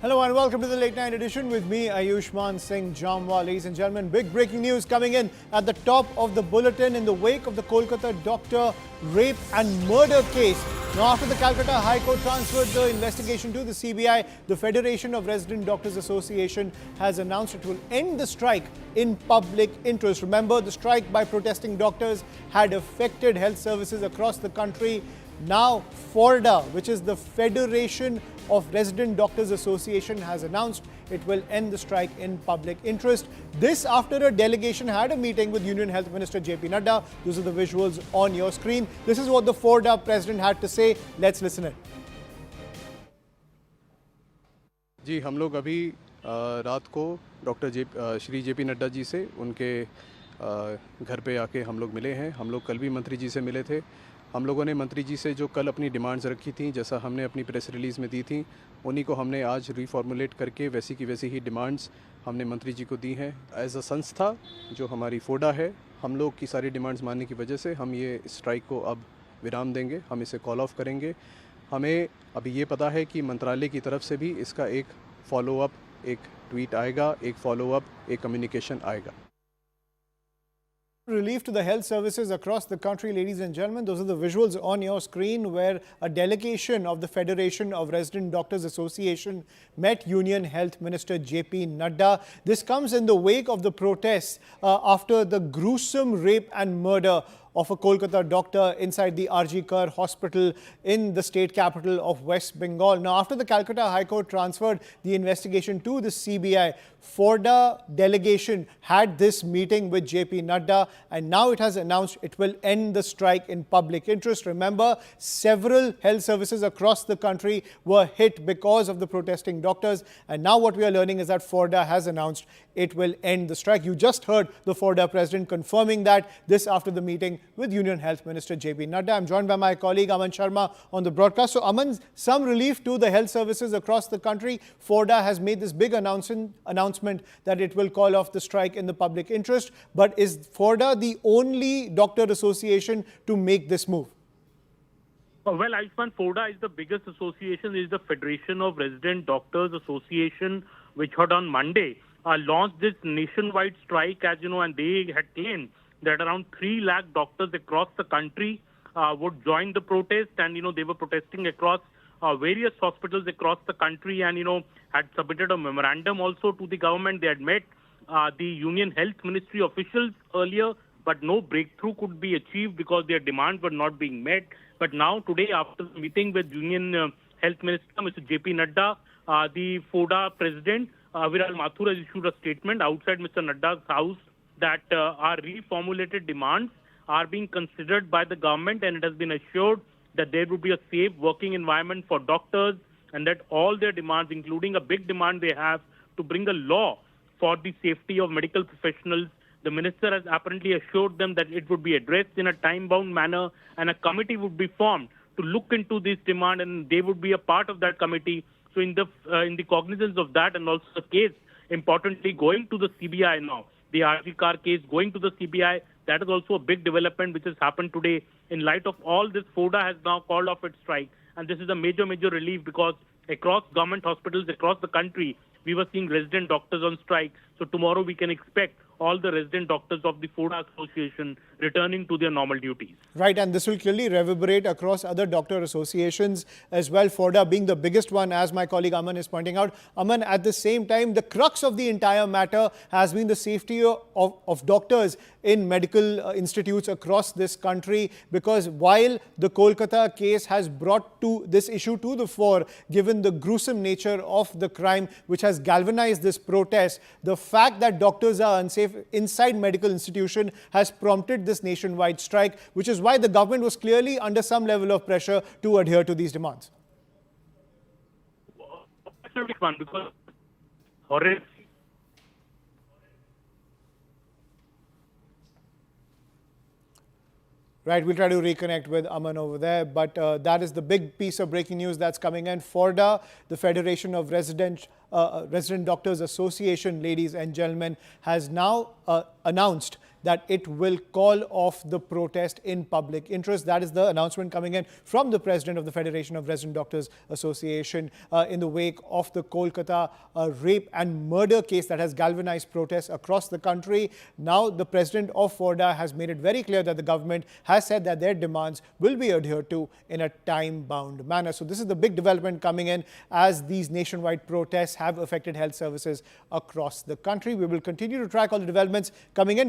Hello and welcome to the Late Night Edition with me, Ayushman Singh Jamwal. Ladies and gentlemen, big breaking news coming in at the top of the bulletin in the wake of the Kolkata doctor rape and murder case. Now, after the Calcutta High Court transferred the investigation to the CBI, the Federation of Resident Doctors Association has announced it will end the strike in public interest. Remember, the strike by protesting doctors had affected health services across the country. Now, Forda, which is the Federation of Resident Doctors Association, has announced it will end the strike in public interest. This after a delegation had a meeting with Union Health Minister JP Nadda. Those are the visuals on your screen. This is what the Forda president had to say. Let's listen in. जी, हम लोग अभी रात को doctor Shri JP Nadda ji से उनके घर पे आके हम लोग मिले हैं। हम लोग कल भी मंत्री जी से मिले थे। हम लोगों ने मंत्री जी से जो कल अपनी डिमांड्स रखी थी, जैसा हमने अपनी प्रेस रिलीज़ में दी थी, उन्हीं को हमने आज रीफॉर्मुलेट करके वैसी की वैसी ही डिमांड्स हमने मंत्री जी को दी हैं। एज अ संस्था जो हमारी फोडा है, हम लोग की सारी डिमांड्स मानने की वजह से हम ये स्ट्राइक को अब विराम देंगे, हम इसे कॉल ऑफ करेंगे। हमें अभी ये पता है कि मंत्रालय की तरफ से भी इसका एक फॉलोअप, एक ट्वीट आएगा, एक फॉलोअप, एक कम्युनिकेशन आएगा। Relief to the health services across the country, ladies and gentlemen. Those are the visuals on your screen where a delegation of the Federation of Resident Doctors Association met Union Health Minister JP Nadda. This comes in the wake of the protests after the gruesome rape and murder of a Kolkata doctor inside the RG Kar hospital in the state capital of West Bengal. Now, after the Calcutta High Court transferred the investigation to the CBI, Forda delegation had this meeting with JP Nadda, and now it has announced it will end the strike in public interest. Remember, several health services across the country were hit because of the protesting doctors, and now what we are learning is that Forda has announced it will end the strike. You just heard the Forda president confirming that, this after the meeting with Union Health Minister JP Nadda. I'm joined by my colleague Aman Sharma on the broadcast. So Aman, some relief to the health services across the country. Forda has made this big announcement that it will call off the strike in the public interest. But is Forda the only doctor association to make this move? Well, Ayushman, Forda is the biggest association. It is the Federation of Resident Doctors Association, which had on Monday launched this nationwide strike, as you know, and they had claimed that around 3 lakh doctors across the country would join the protest, and they were protesting across various hospitals across the country, and had submitted a memorandum also to the government. They had met the Union Health Ministry officials earlier, but no breakthrough could be achieved because their demands were not being met. But now today, after the meeting with Union Health Minister Mr. JP Nadda, the Forda president Viral Mathur has issued a statement outside Mr. Nadda's house that our reformulated demands are being considered by the government, and it has been assured that there would be a safe working environment for doctors, and that all their demands, including a big demand they have to bring a law for the safety of medical professionals, the minister has apparently assured them that it would be addressed in a time-bound manner, and a committee would be formed to look into this demand, and they would be a part of that committee. So in the cognizance of that, and also the case, importantly, going to the CBI now, the RG Kar case going to the CBI, that is also a big development which has happened today. In light of all this, Forda has now called off its strike. And this is a major relief, because across government hospitals across the country, we were seeing resident doctors on strike. So tomorrow we can expect all the resident doctors of the Forda Association returning to their normal duties. Right, and this will clearly reverberate across other doctor associations as well, Forda being the biggest one, as my colleague Aman is pointing out. Aman, at the same time, the crux of the entire matter has been the safety of doctors in medical institutes across this country, because while the Kolkata case has brought this issue to the fore, given the gruesome nature of the crime which has galvanized this protest, the fact that doctors are unsafe inside medical institution has prompted this nationwide strike, which is why the government was clearly under some level of pressure to adhere to these demands. Because Right, we'll try to reconnect with Aman over there, but that is the big piece of breaking news that's coming in. Forda, the Federation of Resident Doctors Association, ladies and gentlemen, has now announced that it will call off the protest in public interest. That is the announcement coming in from the president of the Federation of Resident Doctors Association in the wake of the Kolkata rape and murder case that has galvanized protests across the country. Now, the president of Forda has made it very clear that the government has said that their demands will be adhered to in a time-bound manner. So this is the big development coming in as these nationwide protests have affected health services across the country. We will continue to track all the developments coming in.